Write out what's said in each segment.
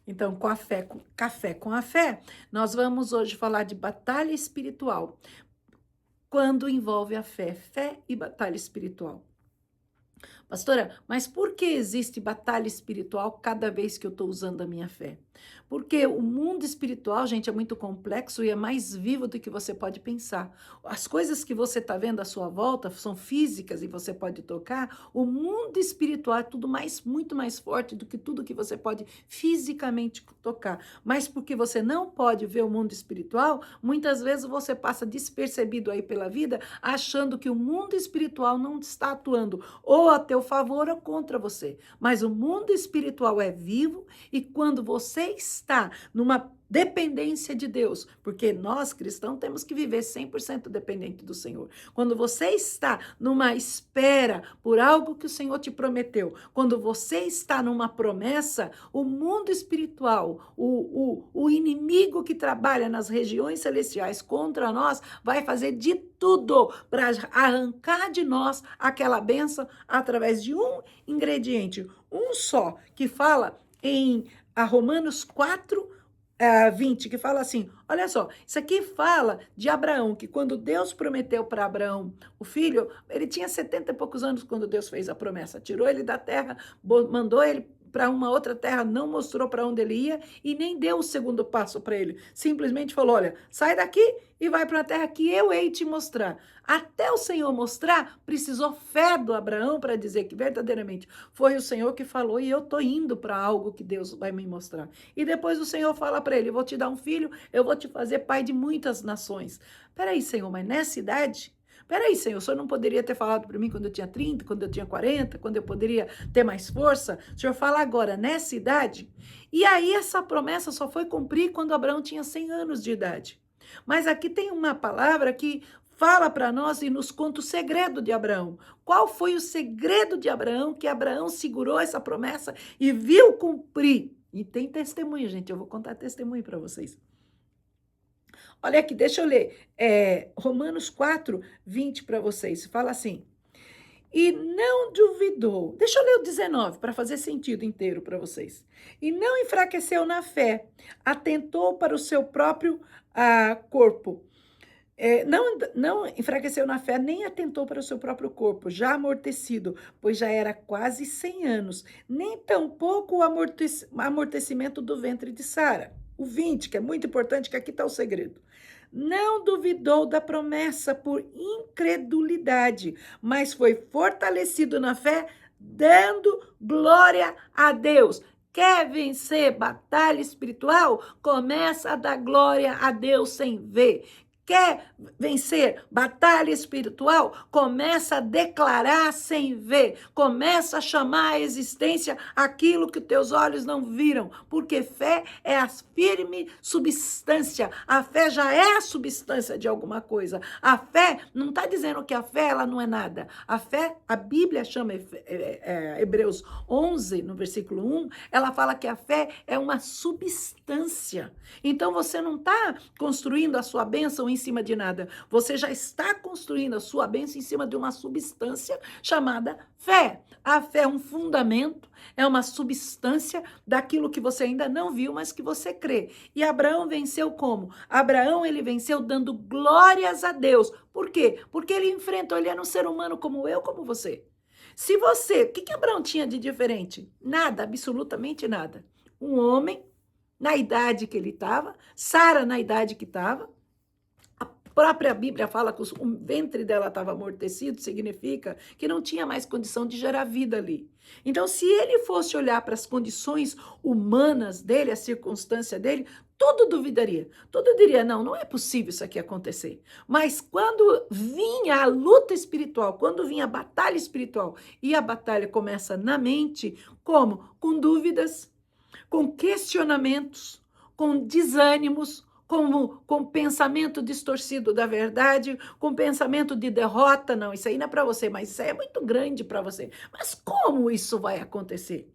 Então, com a fé, café com a fé, nós vamos hoje falar de batalha espiritual. Quando envolve a fé, fé e batalha espiritual. Pastora, mas por que existe batalha espiritual cada vez que eu estou usando a minha fé? Porque o mundo espiritual, gente, é muito complexo e é mais vivo do que você pode pensar. As coisas que você está vendo à sua volta são físicas e você pode tocar. O mundo espiritual é tudo mais, muito mais forte do que tudo que você pode fisicamente tocar. Mas porque você não pode ver o mundo espiritual, muitas vezes você passa despercebido aí pela vida, achando que o mundo espiritual não está atuando ou a teu favor ou contra você. Mas o mundo espiritual é vivo e quando você está numa dependência de Deus, porque nós cristãos temos que viver 100% dependente do Senhor. Quando você está numa espera por algo que o Senhor te prometeu, quando você está numa promessa, o mundo espiritual, o inimigo que trabalha nas regiões celestiais contra nós, vai fazer de tudo para arrancar de nós aquela bênção através de um ingrediente, um só, que fala em Romanos 4, 20, que fala assim, olha só, isso aqui fala de Abraão, que quando Deus prometeu para Abraão o filho, ele tinha 70 e poucos anos quando Deus fez a promessa, tirou ele da terra, mandou ele para uma outra terra, não mostrou para onde ele ia e nem deu o segundo passo para ele. Simplesmente falou, olha, sai daqui e vai para a terra que eu hei te mostrar. Até o Senhor mostrar, precisou fé do Abraão para dizer que verdadeiramente foi o Senhor que falou e eu estou indo para algo que Deus vai me mostrar. E depois o Senhor fala para ele, eu vou te dar um filho, eu vou te fazer pai de muitas nações. Peraí, Senhor, mas nessa idade... Peraí, Senhor, o Senhor não poderia ter falado para mim quando eu tinha 30, quando eu tinha 40, quando eu poderia ter mais força? O Senhor fala agora, nessa idade? E aí essa promessa só foi cumprir quando Abraão tinha 100 anos de idade. Mas aqui tem uma palavra que fala para nós e nos conta o segredo de Abraão. Qual foi o segredo de Abraão que Abraão segurou essa promessa e viu cumprir? E tem testemunho, gente, eu vou contar testemunho para vocês. Olha aqui, deixa eu ler. Romanos 4, 20 para vocês. Fala assim. E não duvidou. Deixa eu ler o 19 para fazer sentido inteiro para vocês. E não enfraqueceu na fé, atentou para o seu próprio corpo. Não enfraqueceu na fé, nem atentou para o seu próprio corpo, já amortecido, pois já era quase 100 anos, nem tampouco o amortecimento do ventre de Sara. O 20, que é muito importante, que aqui está o segredo. Não duvidou da promessa por incredulidade, mas foi fortalecido na fé, dando glória a Deus. Quer vencer batalha espiritual? Começa a dar glória a Deus sem ver. Quer vencer batalha espiritual? Começa a declarar sem ver. Começa a chamar à existência aquilo que teus olhos não viram. Porque fé é a firme substância. A fé já é a substância de alguma coisa. A fé não está dizendo que a fé ela não é nada. A fé, a Bíblia chama Hebreus 11, no versículo 1, ela fala que a fé é uma substância. Então você não está construindo a sua bênção em cima de nada. Você já está construindo a sua bênção em cima de uma substância chamada fé. A fé é um fundamento, é uma substância daquilo que você ainda não viu, mas que você crê. E Abraão venceu como? Abraão, ele venceu dando glórias a Deus. Por quê? Porque ele enfrentou, ele era um ser humano como eu, como você. Se você, o que Abraão tinha de diferente? Nada, absolutamente nada. Um homem, na idade que ele estava, Sara na idade que estava, a própria Bíblia fala que o ventre dela estava amortecido, significa que não tinha mais condição de gerar vida ali. Então, se ele fosse olhar para as condições humanas dele, a circunstância dele, tudo duvidaria, tudo diria, não é possível isso aqui acontecer. Mas quando vinha a luta espiritual, quando vinha a batalha espiritual, e a batalha começa na mente, como? Com dúvidas, com questionamentos, com desânimos, com pensamento distorcido da verdade, com pensamento de derrota. Não, isso aí não é para você, mas isso aí é muito grande para você. Mas como isso vai acontecer?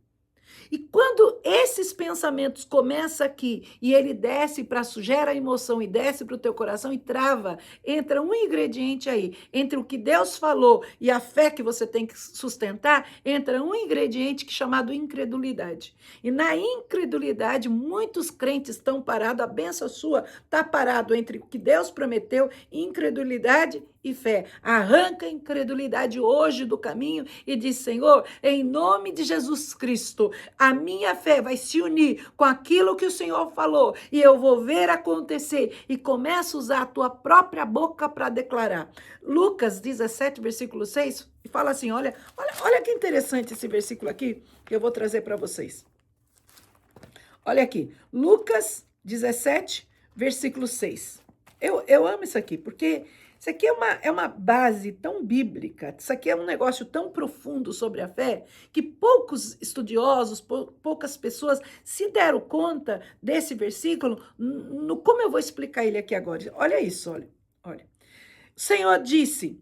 E quando esses pensamentos começam aqui e ele desce para gera emoção e desce para o teu coração e trava, entra um ingrediente aí, entre o que Deus falou e a fé que você tem que sustentar, entra um ingrediente que é chamado incredulidade. E na incredulidade, muitos crentes estão parados, a benção sua está parado entre o que Deus prometeu, incredulidade e fé. Arranca a incredulidade hoje do caminho e diz: Senhor, em nome de Jesus Cristo, a minha fé vai se unir com aquilo que o Senhor falou e eu vou ver acontecer. E começa a usar a tua própria boca para declarar. Lucas 17, versículo 6, fala assim, olha que interessante esse versículo aqui, que eu vou trazer para vocês. Olha aqui, Lucas 17, versículo 6. Eu amo isso aqui, porque isso aqui é uma base tão bíblica, isso aqui é um negócio tão profundo sobre a fé, que poucos estudiosos, poucas pessoas se deram conta desse versículo, como eu vou explicar ele aqui agora. Olha isso, olha. O Senhor disse,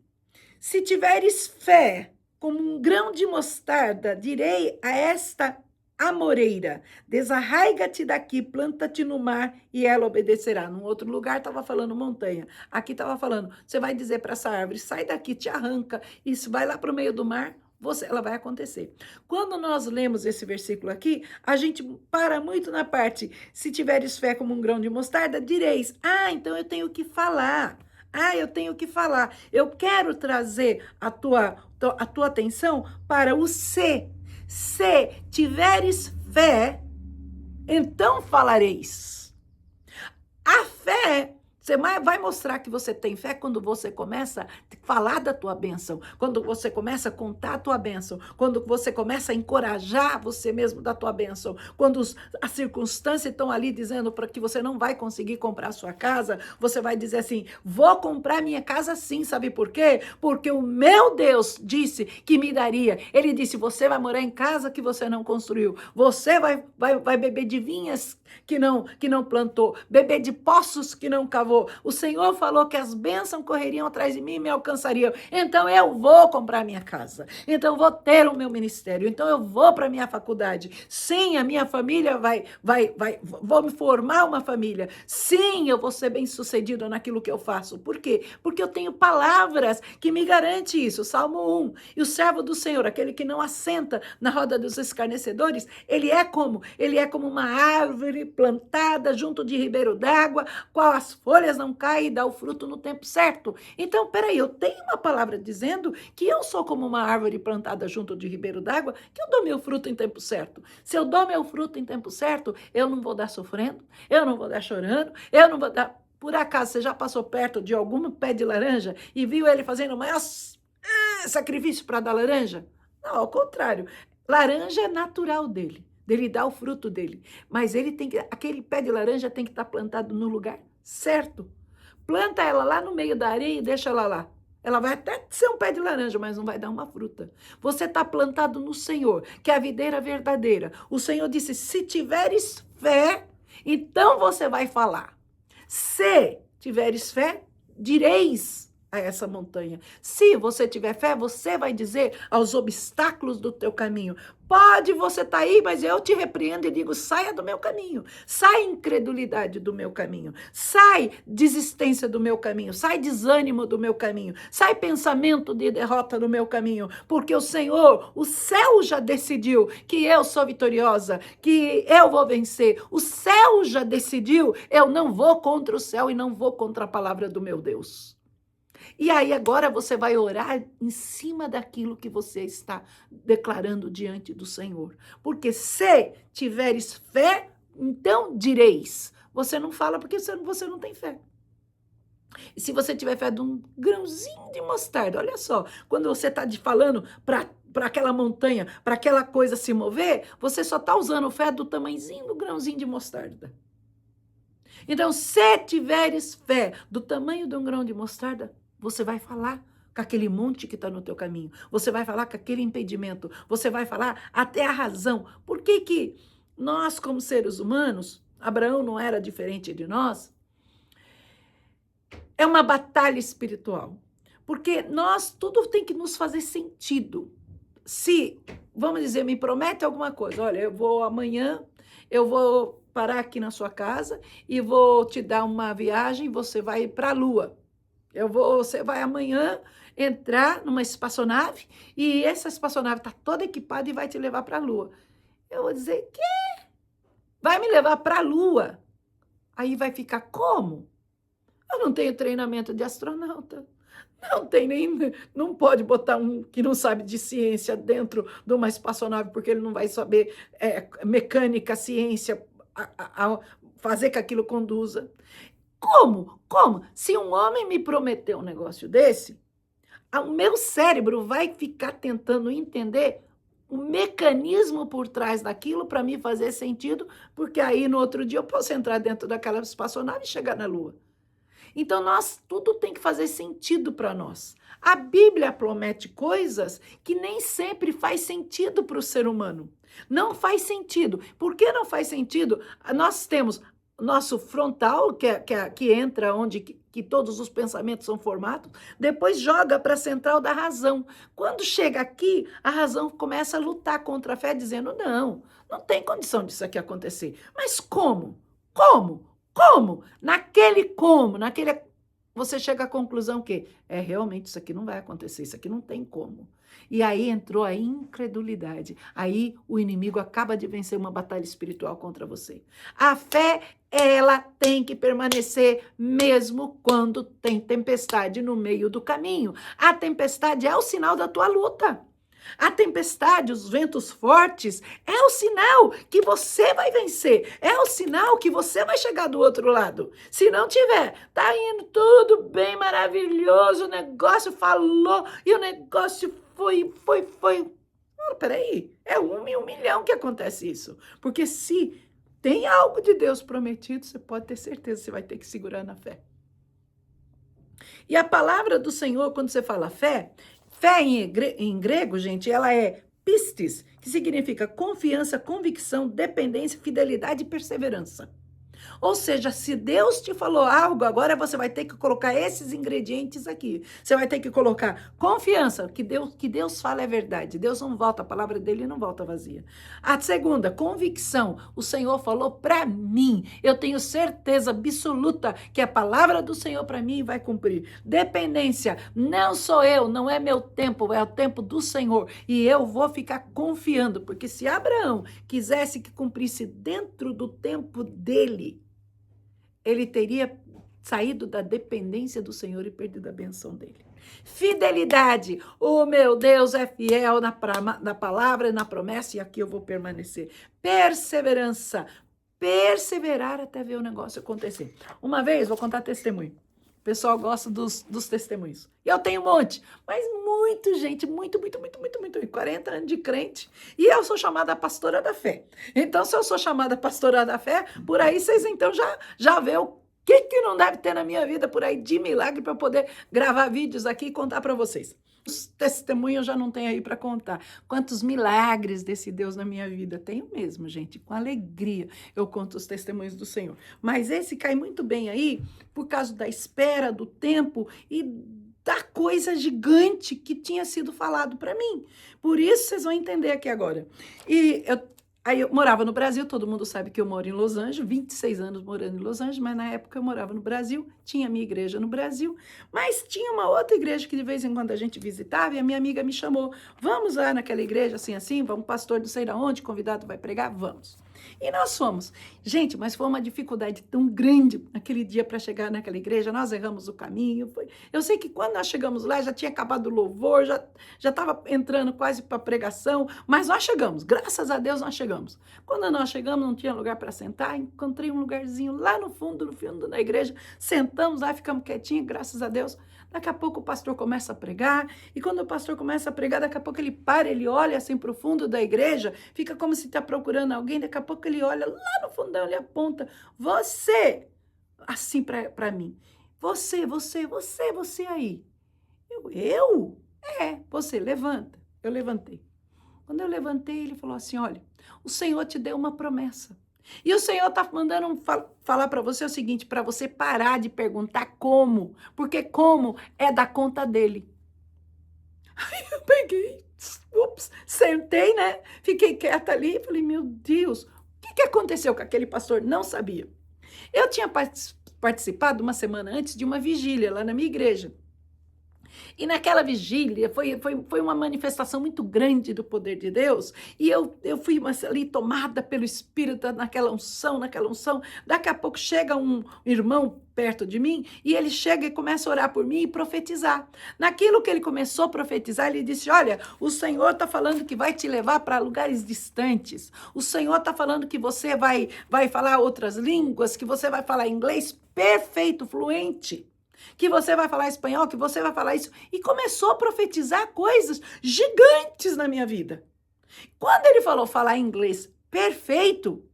se tiveres fé como um grão de mostarda, direi a esta amoreira, desarraiga-te daqui, planta-te no mar e ela obedecerá. Num outro lugar estava falando montanha, aqui estava falando, você vai dizer para essa árvore, sai daqui, te arranca, isso vai lá para o meio do mar, ela vai acontecer. Quando nós lemos esse versículo aqui, a gente para muito na parte, se tiveres fé como um grão de mostarda, direis, então eu tenho que falar. Eu tenho que falar. Eu quero trazer a tua atenção para o se. Se tiveres fé, então falareis. A fé, você vai mostrar que você tem fé quando você começa a falar da tua bênção, quando você começa a contar a tua bênção, quando você começa a encorajar você mesmo da tua bênção, quando as circunstâncias estão ali dizendo para que você não vai conseguir comprar a sua casa, você vai dizer assim, vou comprar minha casa sim, sabe por quê? Porque o meu Deus disse que me daria. Ele disse, você vai morar em casa que você não construiu, você vai beber de vinhas que não plantou, beber de poços que não cavou. O Senhor falou que as bênçãos correriam atrás de mim e me alcançariam. Então eu vou comprar minha casa. Então eu vou ter o meu ministério. Então eu vou para minha faculdade. Sim, a minha família vou me formar uma família. Sim, eu vou ser bem-sucedido naquilo que eu faço. Por quê? Porque eu tenho palavras que me garantem isso. Salmo 1. E o servo do Senhor, aquele que não assenta na roda dos escarnecedores, ele é como uma árvore plantada junto de ribeiro d'água, qual as folhas não caem e dá o fruto no tempo certo. Então, peraí, eu tenho uma palavra dizendo que eu sou como uma árvore plantada junto de ribeiro d'água, que eu dou meu fruto em tempo certo. Se eu dou meu fruto em tempo certo, eu não vou dar sofrendo, eu não vou dar chorando, eu não vou dar... Por acaso, você já passou perto de algum pé de laranja e viu ele fazendo o maior sacrifício para dar laranja? Não, ao contrário. Laranja é natural dele dar o fruto dele. Mas aquele pé de laranja tem que estar plantado no lugar certo. Planta ela lá no meio da areia e deixa ela lá. Ela vai até ser um pé de laranja, mas não vai dar uma fruta. Você está plantado no Senhor, que é a videira verdadeira. O Senhor disse, se tiveres fé, então você vai falar. Se tiveres fé, direis a essa montanha. Se você tiver fé, você vai dizer aos obstáculos do teu caminho, pode você estar aí, mas eu te repreendo e digo, saia do meu caminho, sai incredulidade do meu caminho, sai desistência do meu caminho, sai desânimo do meu caminho, sai pensamento de derrota do meu caminho, porque o Senhor, o céu já decidiu que eu sou vitoriosa, que eu vou vencer, o céu já decidiu, eu não vou contra o céu e não vou contra a palavra do meu Deus. E aí agora você vai orar em cima daquilo que você está declarando diante do Senhor. Porque se tiveres fé, então direis. Você não fala porque você não tem fé. E se você tiver fé de um grãozinho de mostarda, olha só, quando você está falando para aquela montanha, para aquela coisa se mover, você só está usando fé do tamanhozinho do grãozinho de mostarda. Então, se tiveres fé do tamanho de um grão de mostarda, você vai falar com aquele monte que está no teu caminho. Você vai falar com aquele impedimento. Você vai falar até a razão. Por que nós, como seres humanos, Abraão não era diferente de nós? É uma batalha espiritual. Porque tudo tem que nos fazer sentido. se, vamos dizer, me promete alguma coisa, olha, amanhã, eu vou parar aqui na sua casa e vou te dar uma viagem, você vai para a Lua. Você vai amanhã entrar numa espaçonave e essa espaçonave está toda equipada e vai te levar para a Lua. Eu vou dizer, que vai me levar para a Lua? Aí vai ficar como? Eu não tenho treinamento de astronauta. Não pode botar um que não sabe de ciência dentro de uma espaçonave, porque ele não vai saber mecânica, ciência, fazer que aquilo conduza. Como? Como? Se um homem me prometer um negócio desse, o meu cérebro vai ficar tentando entender o mecanismo por trás daquilo para me fazer sentido, porque aí no outro dia eu posso entrar dentro daquela espaçonave e chegar na Lua. Então, tudo tem que fazer sentido para nós. A Bíblia promete coisas que nem sempre faz sentido para o ser humano. Não faz sentido. Por que não faz sentido? Nós temos nosso frontal, que entra onde que todos os pensamentos são formados, depois joga para a central da razão. Quando chega aqui, a razão começa a lutar contra a fé, dizendo, não tem condição disso aqui acontecer. Mas como? Como? Como? Naquele você chega à conclusão que realmente isso aqui não vai acontecer, isso aqui não tem como. E aí entrou a incredulidade. Aí o inimigo acaba de vencer uma batalha espiritual contra você. A fé, ela tem que permanecer mesmo quando tem tempestade no meio do caminho. A tempestade é o sinal da tua luta. A tempestade, os ventos fortes, é o sinal que você vai vencer. É o sinal que você vai chegar do outro lado. Se não tiver, tá indo tudo bem, maravilhoso, o negócio falou e o negócio foi. Peraí, é 1 em 1 milhão que acontece isso. Porque se tem algo de Deus prometido, você pode ter certeza que você vai ter que segurar na fé. E a palavra do Senhor, quando você fala fé em grego, gente, ela é pistis, que significa confiança, convicção, dependência, fidelidade e perseverança. Ou seja, se Deus te falou algo, agora você vai ter que colocar esses ingredientes aqui. Você vai ter que colocar confiança, que Deus fala é verdade. Deus não volta, a palavra dele não volta vazia. A segunda, convicção. O Senhor falou para mim. Eu tenho certeza absoluta que a palavra do Senhor para mim vai cumprir. Dependência. Não sou eu, não é meu tempo, é o tempo do Senhor. E eu vou ficar confiando, porque se Abraão quisesse que cumprisse dentro do tempo dele, ele teria saído da dependência do Senhor e perdido a benção dele. Fidelidade. O meu Deus é fiel na palavra e na promessa, e aqui eu vou permanecer. Perseverança. Perseverar até ver o negócio acontecer. Uma vez, vou contar testemunho. O pessoal gosta dos testemunhos. E eu tenho um monte, mas gente, muito, 40 anos de crente. E eu sou chamada pastora da fé. Então, se eu sou chamada pastora da fé, por aí vocês então já vê o que não deve ter na minha vida por aí de milagre para eu poder gravar vídeos aqui e contar para vocês. Os testemunhos eu já não tenho aí para contar. Quantos milagres desse Deus na minha vida. Tenho mesmo, gente. Com alegria eu conto os testemunhos do Senhor. Mas esse cai muito bem aí por causa da espera, do tempo e da coisa gigante que tinha sido falado para mim. Por isso vocês vão entender aqui agora. Aí eu morava no Brasil, todo mundo sabe que eu moro em Los Angeles, 26 anos morando em Los Angeles, mas na época eu morava no Brasil, tinha minha igreja no Brasil, mas tinha uma outra igreja que de vez em quando a gente visitava e a minha amiga me chamou, vamos lá naquela igreja assim, vamos, pastor não sei de onde, convidado vai pregar, vamos. E nós fomos. Gente, mas foi uma dificuldade tão grande naquele dia para chegar naquela igreja, nós erramos o caminho. Eu sei que quando nós chegamos lá, já tinha acabado o louvor, já estava entrando quase para a pregação, mas nós chegamos, graças a Deus nós chegamos. Quando nós chegamos, não tinha lugar para sentar, encontrei um lugarzinho lá no fundo da igreja, sentamos lá, ficamos quietinhos, graças a Deus. Daqui a pouco o pastor começa a pregar, e quando o pastor começa a pregar, daqui a pouco ele para, ele olha assim para o fundo da igreja, fica como se está procurando alguém, daqui a pouco ele olha lá no fundão, ele aponta, você, assim para mim, você aí. Eu? Você, levanta. Eu levantei. Quando eu levantei, ele falou assim, olha, o Senhor te deu uma promessa. E o Senhor está mandando falar para você o seguinte, para você parar de perguntar como, porque como é da conta dele. Aí eu peguei, Ups, sentei, né? Fiquei quieta ali, falei, meu Deus, o que aconteceu com aquele pastor? Não sabia. Eu tinha participado uma semana antes de uma vigília lá na minha igreja. E naquela vigília foi uma manifestação muito grande do poder de Deus, e eu fui ali tomada pelo Espírito, naquela unção. Daqui a pouco chega um irmão perto de mim, e ele chega e começa a orar por mim e profetizar. Naquilo que ele começou a profetizar, ele disse, olha, o Senhor está falando que vai te levar para lugares distantes, o Senhor está falando que você vai falar outras línguas, que você vai falar inglês perfeito, fluente, que você vai falar espanhol, que você vai falar isso. E começou a profetizar coisas gigantes na minha vida. Quando ele falou falar inglês perfeito,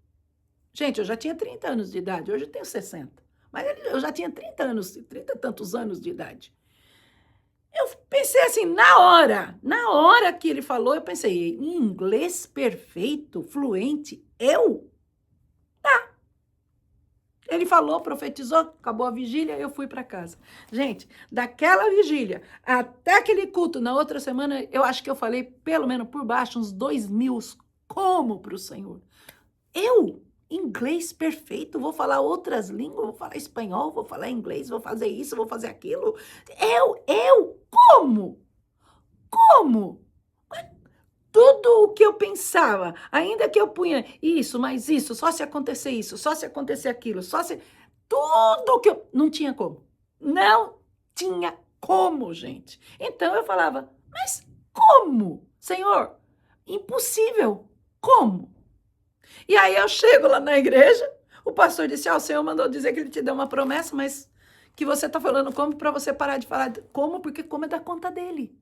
gente, eu já tinha 30 anos de idade, hoje eu tenho 60. Mas eu já tinha 30 e tantos anos de idade. Eu pensei assim, na hora que ele falou, eu pensei, em inglês perfeito, fluente, eu? Ele falou, profetizou, acabou a vigília, eu fui para casa. Gente, daquela vigília até aquele culto, na outra semana, eu acho que eu falei, pelo menos por baixo, uns 2.000 como para o Senhor. Eu, inglês perfeito, vou falar outras línguas, vou falar espanhol, vou falar inglês, vou fazer isso, vou fazer aquilo. Como? Como? Tudo o que eu pensava, ainda que eu punha isso, mais isso, só se acontecer isso, só se acontecer aquilo, tudo que eu... Não tinha como. Não tinha como, gente. Então eu falava, mas como? Senhor, impossível. Como? E aí eu chego lá na igreja, o pastor disse, o Senhor mandou dizer que ele te deu uma promessa, mas que você está falando como para você parar de falar como, porque como é da conta dele.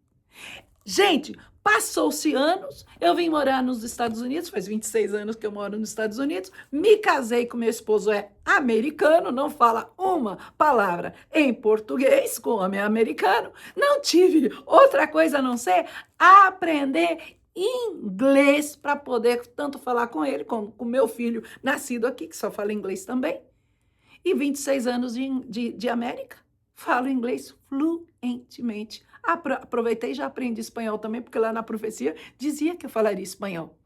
Gente, passou-se anos, eu vim morar nos Estados Unidos, faz 26 anos que eu moro nos Estados Unidos, me casei com meu esposo, é americano, não fala uma palavra em português, com homem americano, não tive outra coisa a não ser aprender inglês para poder tanto falar com ele como com meu filho, nascido aqui, que só fala inglês também, e 26 anos de América, falo inglês fluentemente. Aproveitei e já aprendi espanhol também, porque lá na profecia dizia que eu falaria espanhol.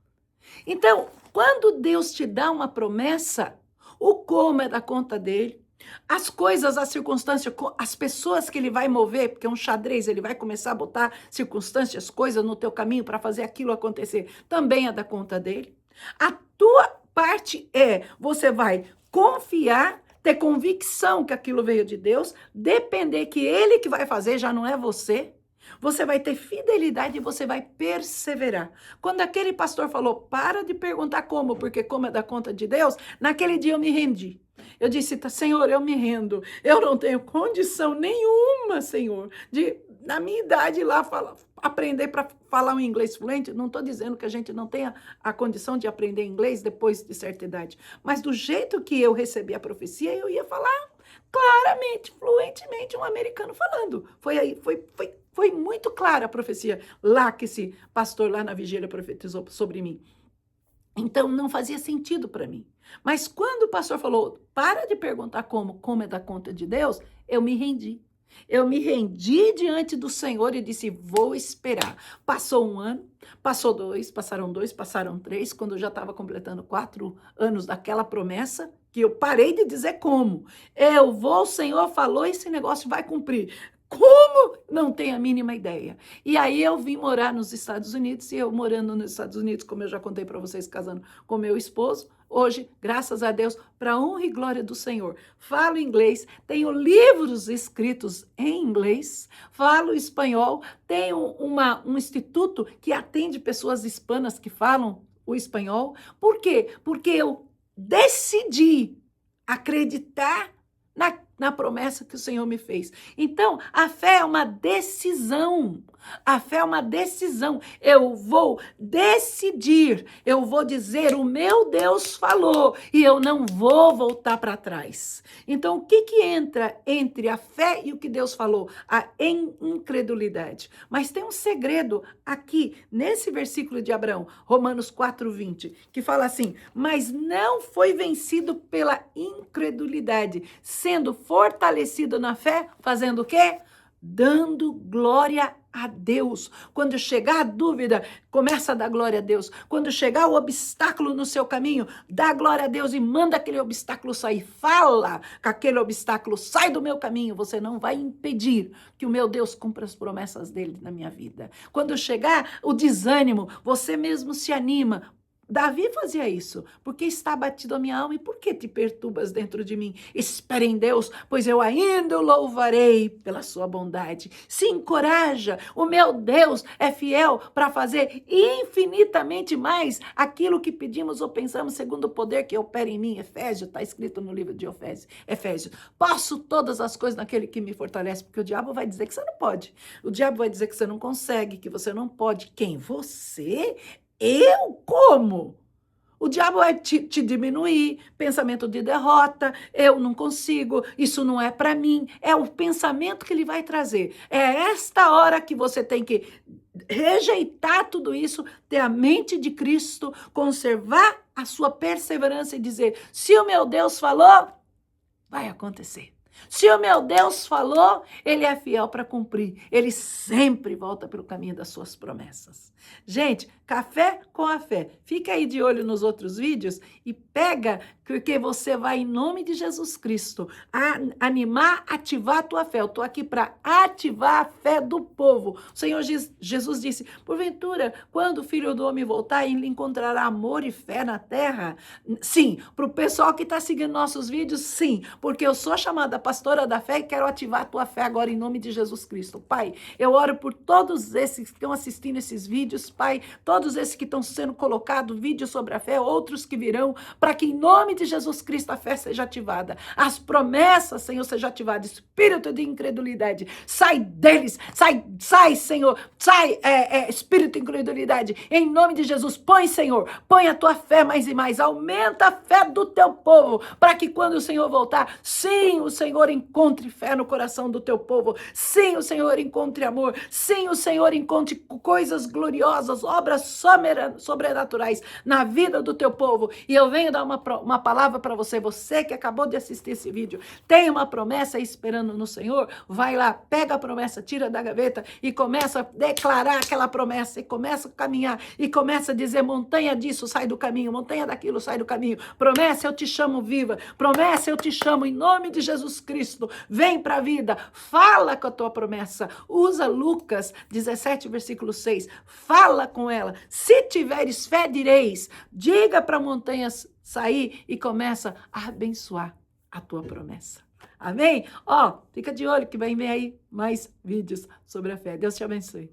Então, quando Deus te dá uma promessa, o como é da conta dele, as coisas, as circunstâncias, as pessoas que ele vai mover, porque é um xadrez, ele vai começar a botar circunstâncias, coisas no teu caminho para fazer aquilo acontecer, também é da conta dele. A tua parte você vai confiar, ter convicção que aquilo veio de Deus, depender que ele que vai fazer, já não é você. Você vai ter fidelidade e você vai perseverar. Quando aquele pastor falou, para de perguntar como, porque como é da conta de Deus, naquele dia eu me rendi. Eu disse, Senhor, eu me rendo. Eu não tenho condição nenhuma, Senhor, de, na minha idade, lá aprender para falar um inglês fluente. Não estou dizendo que a gente não tenha a condição de aprender inglês depois de certa idade. Mas do jeito que eu recebi a profecia, eu ia falar claramente, fluentemente, um americano falando. Foi muito clara a profecia lá que esse pastor lá na vigília profetizou sobre mim. Então, não fazia sentido para mim. Mas quando o pastor falou, para de perguntar como é da conta de Deus, eu me rendi. Eu me rendi diante do Senhor e disse, vou esperar. Passou 1 ano, passou 2, passaram 2, passaram 3, quando eu já estava completando 4 anos daquela promessa, que eu parei de dizer como. Eu vou, o Senhor falou, esse negócio vai cumprir. Como? Não tenho a mínima ideia. E aí eu vim morar nos Estados Unidos, e eu morando nos Estados Unidos, como eu já contei para vocês, casando com meu esposo, hoje, graças a Deus, para honra e glória do Senhor, falo inglês, tenho livros escritos em inglês, falo espanhol, tenho um instituto que atende pessoas hispanas que falam o espanhol. Por quê? Porque eu decidi acreditar na promessa que o Senhor me fez. Então, a fé é uma decisão. A fé é uma decisão. Eu vou decidir, eu vou dizer, o meu Deus falou, e eu não vou voltar para trás. Então, o que entra entre a fé e o que Deus falou? A incredulidade. Mas tem um segredo aqui, nesse versículo de Abraão, Romanos 4:20, que fala assim, mas não foi vencido pela incredulidade, sendo fortalecido na fé, fazendo o quê? Dando glória a Deus. Quando chegar a dúvida, começa a dar glória a Deus. Quando chegar o obstáculo no seu caminho, dá glória a Deus e manda aquele obstáculo sair. Fala que aquele obstáculo sai do meu caminho. Você não vai impedir que o meu Deus cumpra as promessas dele na minha vida. Quando chegar o desânimo, você mesmo se anima. Davi fazia isso, porque está abatido a minha alma, e por que te perturbas dentro de mim? Espere em Deus, pois eu ainda o louvarei pela sua bondade. Se encoraja, o meu Deus é fiel para fazer infinitamente mais aquilo que pedimos ou pensamos, segundo o poder que opera em mim. Efésios, está escrito no livro de Efésios. Posso todas as coisas naquele que me fortalece, porque o diabo vai dizer que você não pode. O diabo vai dizer que você não consegue, que você não pode. Quem? Você? Eu como? O diabo vai te diminuir, pensamento de derrota, eu não consigo, isso não é para mim. É o pensamento que ele vai trazer. É esta hora que você tem que rejeitar tudo isso, ter a mente de Cristo, conservar a sua perseverança e dizer: se o meu Deus falou, vai acontecer. Se o meu Deus falou, ele é fiel para cumprir. Ele sempre volta pelo caminho das suas promessas. Gente, café com a fé. Fica aí de olho nos outros vídeos e pega, porque você vai, em nome de Jesus Cristo, animar, ativar a tua fé. Eu estou aqui para ativar a fé do povo. O Senhor Jesus disse: porventura, quando o Filho do Homem voltar, ele encontrará amor e fé na terra? Sim. Para o pessoal que está seguindo nossos vídeos, sim. Porque eu sou chamada pastora da fé e quero ativar a tua fé agora em nome de Jesus Cristo. Pai, eu oro por todos esses que estão assistindo esses vídeos, Pai, todos esses que estão sendo colocados, vídeos sobre a fé, outros que virão, para que em nome de Jesus Cristo a fé seja ativada, as promessas, Senhor, sejam ativadas. Espírito de incredulidade, sai deles, sai, Senhor, sai, espírito de incredulidade, em nome de Jesus. Põe, Senhor, põe a tua fé mais e mais, aumenta a fé do teu povo, para que quando o Senhor voltar, sim, o Senhor encontre fé no coração do teu povo, sim, o Senhor encontre amor, sim, o Senhor encontre coisas gloriosas, obras sobrenaturais na vida do teu povo. E eu venho dar uma palavra para você, você que acabou de assistir esse vídeo, tem uma promessa esperando no Senhor, vai lá, pega a promessa, tira da gaveta e começa a declarar aquela promessa, e começa a caminhar, e começa a dizer: montanha disso, sai do caminho, montanha daquilo, sai do caminho. Promessa, eu te chamo viva, promessa, eu te chamo em nome de Jesus Cristo, vem para a vida, fala com a tua promessa, usa Lucas 17, versículo 6, fala com ela, se tiveres fé direis, diga para montanhas sair, e começa a abençoar a tua promessa. Amém? Ó, fica de olho que vai vir aí mais vídeos sobre a fé. Deus te abençoe.